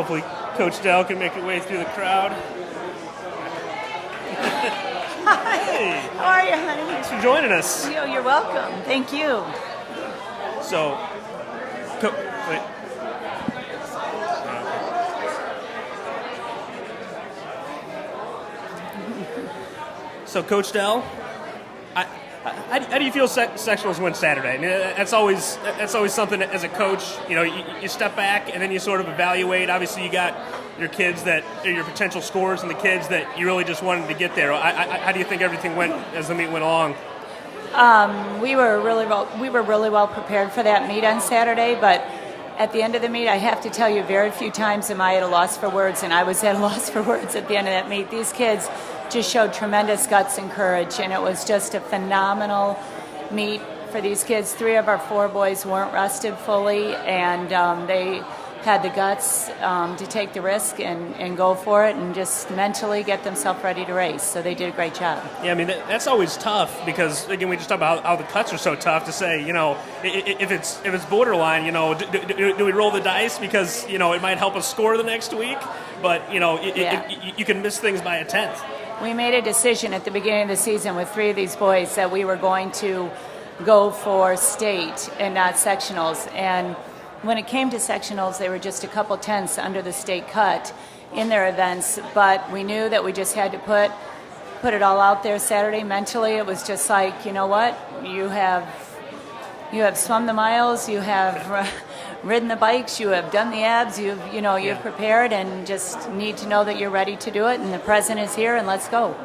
Hopefully Coach Dell can make her way through the crowd. Hi. Hey. How are you, honey? Thanks for joining us. You're welcome. Thank you. So, wait. So, Coach Dell, how do you feel sectionals went Saturday? I mean, that's always something as a coach. You know, you step back and then you sort of evaluate. Obviously, you got your kids that are your potential scorers and the kids that you really just wanted to get there. How do you think everything went as the meet went along? We were really well prepared for that meet on Saturday, but at the end of the meet, I have to tell you, very few times am I at a loss for words, and I was at a loss for words at the end of that meet. These kids just showed tremendous guts and courage, and it was just a phenomenal meet for these kids. 3 of our 4 boys weren't rested fully, and they had the guts to take the risk and go for it and just mentally get themselves ready to race. So they did a great job. Yeah, I mean, that's always tough because, again, we just talked about how the cuts are so tough to say, you know, if it's borderline, you know, do we roll the dice because, you know, it might help us score the next week, but, you know, you can miss things by a tenth. We made a decision at the beginning of the season with 3 of these boys that we were going to go for state and not sectionals. And when it came to sectionals, they were just a couple tenths under the state cut in their events. But we knew that we just had to put it all out there Saturday. Mentally, it was just like, you know what? You have swum the miles, you have ridden the bikes, you have done the abs, you've prepared, and just need to know that you're ready to do it, and the present is here, and let's go.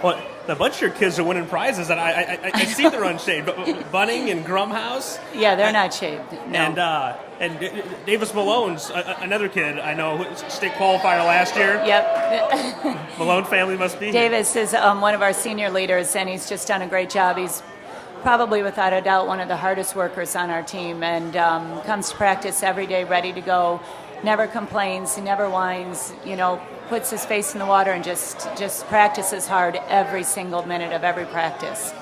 Well, a bunch of your kids are winning prizes, and I see they're unshaved. But Bunning and Grumhouse. Yeah, they're not shaved. No. And Davis Malone's another kid I know, state qualifier last year. Yep. Malone family must be. Davis is one of our senior leaders, and he's just done a great job. He's probably, without a doubt, one of the hardest workers on our team, and comes to practice every day ready to go. Never complains, never whines, puts his face in the water and just practices hard every single minute of every practice.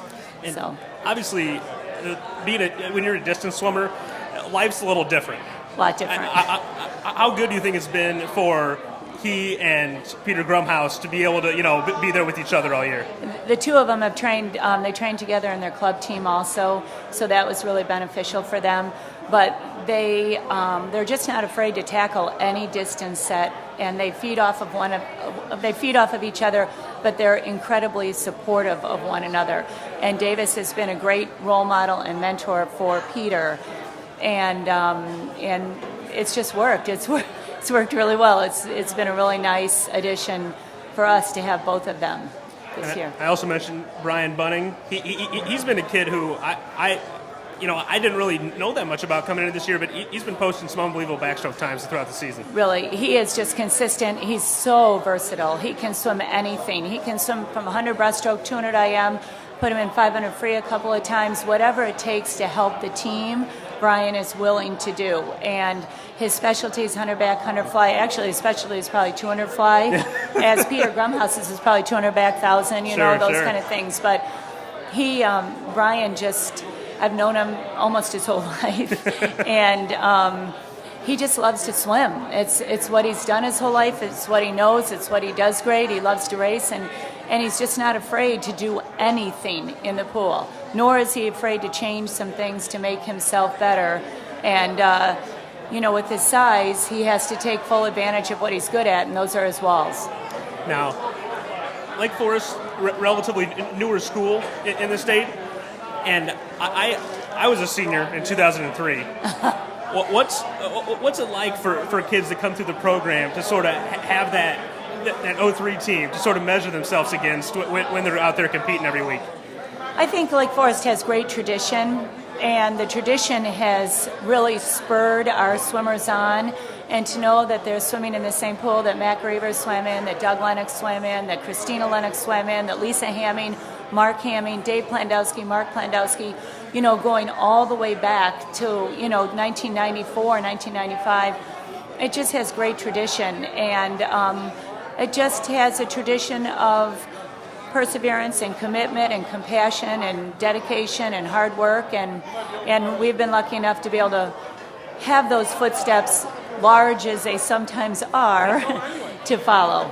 And so obviously, when you're a distance swimmer, life's a little different. A lot different. How good do you think it's been for he and Peter Grumhouse to be able to, be there with each other all year? The 2 of them have trained. They trained together in their club team also, so that was really beneficial for them. But they're just not afraid to tackle any distance set, and they feed off of each other. But they're incredibly supportive of one another. And Davis has been a great role model and mentor for Peter, and it's just worked. It's worked really well. It's been a really nice addition for us to have both of them this year. I also mentioned Brian Bunning. He's been a kid who I didn't really know that much about coming into this year, but he's been posting some unbelievable backstroke times throughout the season. Really, he is just consistent. He's so versatile. He can swim anything. He can swim from 100 breaststroke, 200 IM, put him in 500 free a couple of times. Whatever it takes to help the team, Brian is willing to do. And his specialty is 100 back, 100 fly. Actually, his specialty is probably 200 fly, as Peter Grumhouse's is probably 200 back, 1,000, those kind of things. But Brian just, I've known him almost his whole life, and he just loves to swim. It's what he's done his whole life. It's what he knows. It's what he does great. He loves to race, and he's just not afraid to do anything in the pool, nor is he afraid to change some things to make himself better. And, with his size, he has to take full advantage of what he's good at, and those are his walls. Now, Lake Forest, relatively newer school in the state, and I was a senior in 2003. What's it like for kids that come through the program to sort of have that 03 team to sort of measure themselves against when they're out there competing every week? I think Lake Forest has great tradition, and the tradition has really spurred our swimmers on. And to know that they're swimming in the same pool that Matt Graver swam in, that Doug Lennox swam in, that Christina Lennox swam in, that Lisa Hamming, Mark Hamming, Dave Plandowski, Mark Plandowski, going all the way back to, 1994, 1995. It just has great tradition, and it just has a tradition of perseverance and commitment and compassion and dedication and hard work, and we've been lucky enough to be able to have those footsteps large as they sometimes are, to follow.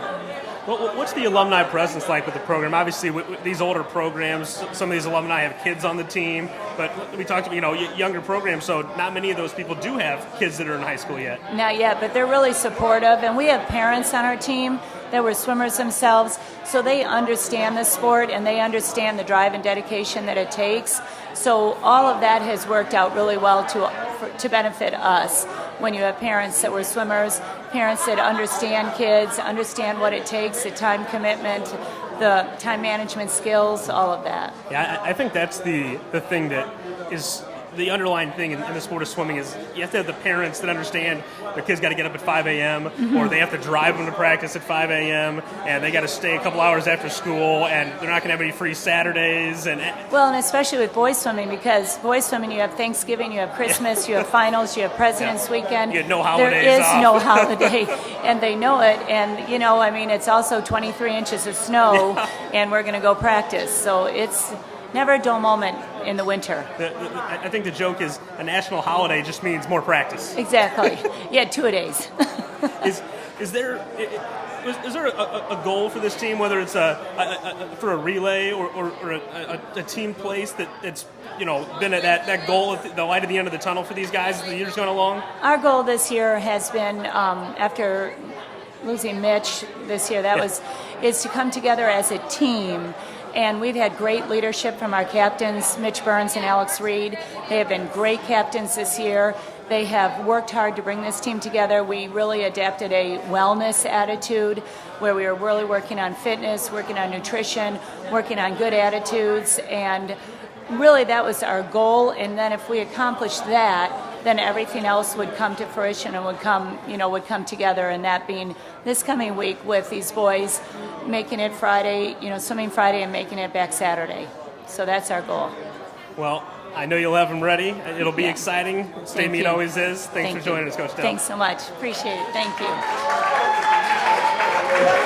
Well, what's the alumni presence like with the program? Obviously, with these older programs, some of these alumni have kids on the team, but we talked about, younger programs, so not many of those people do have kids that are in high school yet. Not yet, but they're really supportive, and we have parents on our team that were swimmers themselves, so they understand the sport and they understand the drive and dedication that it takes. So all of that has worked out really well to benefit us. When you have parents that were swimmers, parents that understand kids, understand what it takes, the time commitment, the time management skills, all of that. Yeah, I think that's the thing that is the underlying thing in the sport of swimming is you have to have the parents that understand their kids got to get up at 5 a.m. Or they have to drive them to practice at 5 a.m. and they got to stay a couple hours after school and they're not going to have any free Saturdays. Well, and especially with boys swimming, because boys swimming, you have Thanksgiving, you have Christmas, you have finals, you have President's Weekend. You had no holidays There is off. no holiday, and they know it. And, it's also 23 inches of snow, and we're going to go practice. So it's never a dull moment in the winter. I think the joke is a national holiday just means more practice. Exactly. Yeah, 2 days. Is there a goal for this team, whether it's for a relay or a team place that's been at that goal, the light at the end of the tunnel for these guys as the years gone along? Our goal this year has been, after losing Mitch this year, is to come together as a team. And we've had great leadership from our captains, Mitch Burns and Alex Reed. They have been great captains this year. They have worked hard to bring this team together. We really adapted a wellness attitude where we were really working on fitness, working on nutrition, working on good attitudes, and really that was our goal. And then if we accomplished that, then everything else would come to fruition and would come together, and that being this coming week with these boys making it Friday, swimming Friday and making it back Saturday. So that's our goal. Well, I know you'll have them ready. It'll be exciting. State meet always is. Thanks for joining us, Coach Dell. Thanks so much. Appreciate it. Thank you.